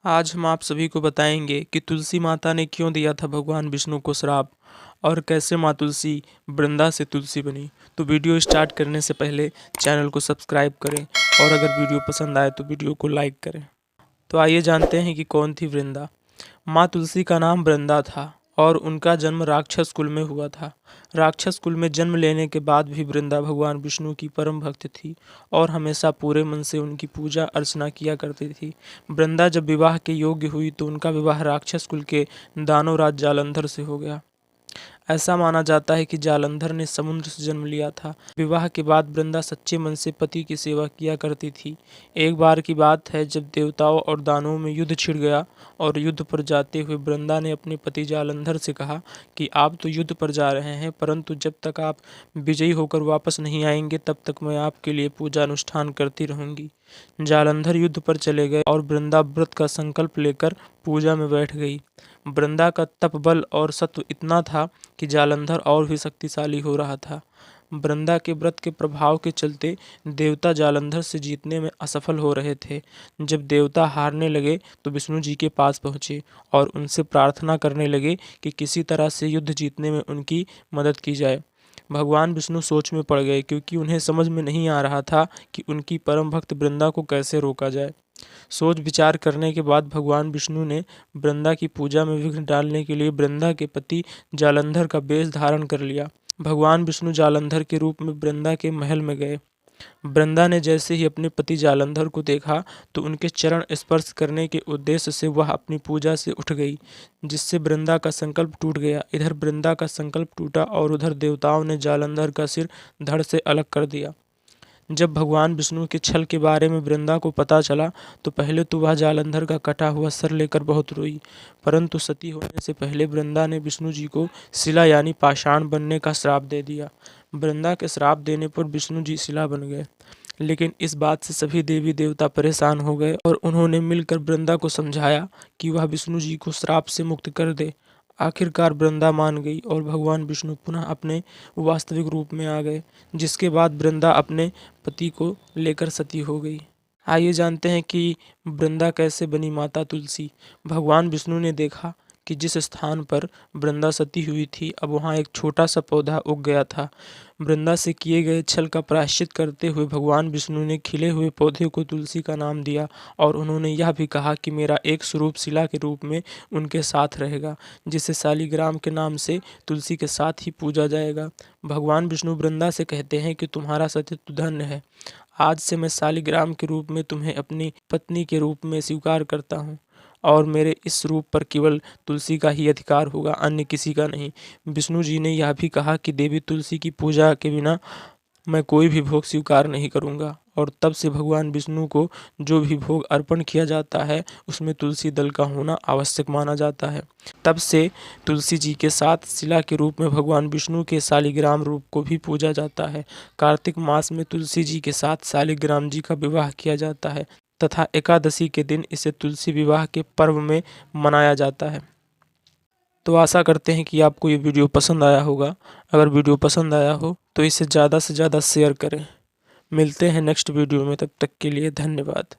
आज हम आप सभी को बताएंगे कि तुलसी माता ने क्यों दिया था भगवान विष्णु को श्राप और कैसे माँ तुलसी वृंदा से तुलसी बनी। तो वीडियो स्टार्ट करने से पहले चैनल को सब्सक्राइब करें और अगर वीडियो पसंद आए तो वीडियो को लाइक करें। तो आइए जानते हैं कि कौन थी वृंदा। माँ तुलसी का नाम वृंदा था और उनका जन्म राक्षस कुल में हुआ था। राक्षस कुल में जन्म लेने के बाद भी वृंदा भगवान विष्णु की परम भक्त थी और हमेशा पूरे मन से उनकी पूजा अर्चना किया करती थी। वृंदा जब विवाह के योग्य हुई तो उनका विवाह राक्षस कुल के दानव राज जालंधर से हो गया। ऐसा माना जाता है कि जालंधर ने समुद्र से जन्म लिया था। विवाह के बाद वृंदा सच्चे मन से पति की सेवा किया करती थी। एक बार की बात है जब देवताओं और दानवों में युद्ध छिड़ गया और युद्ध पर जाते हुए वृंदा ने अपने पति जालंधर से कहा कि आप तो युद्ध पर जा रहे हैं, परंतु जब तक आप विजयी होकर वापस नहीं आएंगे तब तक मैं आपके लिए पूजा अनुष्ठान करती रहूंगी। जालंधर युद्ध पर चले गए और वृंदा व्रत का संकल्प लेकर पूजा में बैठ गई। वृंदा का तप बल और सत्व इतना था कि जालंधर और भी शक्तिशाली हो रहा था। वृंदा के व्रत के प्रभाव के चलते देवता जालंधर से जीतने में असफल हो रहे थे। जब देवता हारने लगे तो विष्णु जी के पास पहुँचे और उनसे प्रार्थना करने लगे कि किसी तरह से युद्ध जीतने में उनकी मदद की जाए। भगवान विष्णु सोच में पड़ गए क्योंकि उन्हें समझ में नहीं आ रहा था कि उनकी परम भक्त वृंदा को कैसे रोका जाए। सोच विचार करने के बाद भगवान विष्णु ने वृंदा की पूजा में विघ्न डालने के लिए वृंदा के पति जालंधर का वेश धारण कर लिया। भगवान विष्णु जालंधर के रूप में वृंदा के महल में गए। वृंदा ने जैसे ही अपने पति जालंधर को देखा तो उनके चरण स्पर्श करने के उद्देश्य से वह अपनी पूजा से उठ गई, जिससे वृंदा का संकल्प टूट गया। इधर वृंदा का संकल्प टूटा और उधर देवताओं ने जालंधर का सिर धड़ से अलग कर दिया। जब भगवान विष्णु के छल के बारे में वृंदा को पता चला तो पहले तो वह जालंधर का कटा हुआ सर लेकर बहुत रोई, परंतु सती होने से पहले वृंदा ने विष्णु जी को शिला यानी पाषाण बनने का श्राप दे दिया। वृंदा के श्राप देने पर विष्णु जी शिला बन गए, लेकिन इस बात से सभी देवी देवता परेशान हो गए और उन्होंने मिलकर वृंदा को समझाया कि वह विष्णु जी को श्राप से मुक्त कर दे। आखिरकार वृंदा मान गई और भगवान विष्णु पुनः अपने वास्तविक रूप में आ गए, जिसके बाद वृंदा अपने पति को लेकर सती हो गई। आइए जानते हैं कि वृंदा कैसे बनी माता तुलसी। भगवान विष्णु ने देखा कि जिस स्थान पर वृंदा सती हुई थी अब वहाँ एक छोटा सा पौधा उग गया था। वृंदा से किए गए छल का प्रायश्चित करते हुए भगवान विष्णु ने खिले हुए पौधे को तुलसी का नाम दिया और उन्होंने यह भी कहा कि मेरा एक स्वरूप शिला के रूप में उनके साथ रहेगा, जिसे शालिग्राम के नाम से तुलसी के साथ ही पूजा जाएगा। भगवान विष्णु वृंदा से कहते हैं कि तुम्हारा सतीत्व धन्य है। आज से मैं शालिग्राम के रूप में तुम्हें अपनी पत्नी के रूप में स्वीकार करता हूँ और मेरे इस रूप पर केवल तुलसी का ही अधिकार होगा, अन्य किसी का नहीं। विष्णु जी ने यह भी कहा कि देवी तुलसी की पूजा के बिना मैं कोई भी भोग स्वीकार नहीं करूंगा और तब से भगवान विष्णु को जो भी भोग अर्पण किया जाता है उसमें तुलसी दल का होना आवश्यक माना जाता है। तब से तुलसी जी के साथ शिला के रूप में भगवान विष्णु के शालिग्राम रूप को भी पूजा जाता है। कार्तिक मास में तुलसी जी के साथ शालिग्राम जी का विवाह किया जाता है तथा एकादशी के दिन इसे तुलसी विवाह के पर्व में मनाया जाता है। तो आशा करते हैं कि आपको ये वीडियो पसंद आया होगा। अगर वीडियो पसंद आया हो तो इसे ज़्यादा से ज़्यादा शेयर करें। मिलते हैं नेक्स्ट वीडियो में, तब तक के लिए धन्यवाद।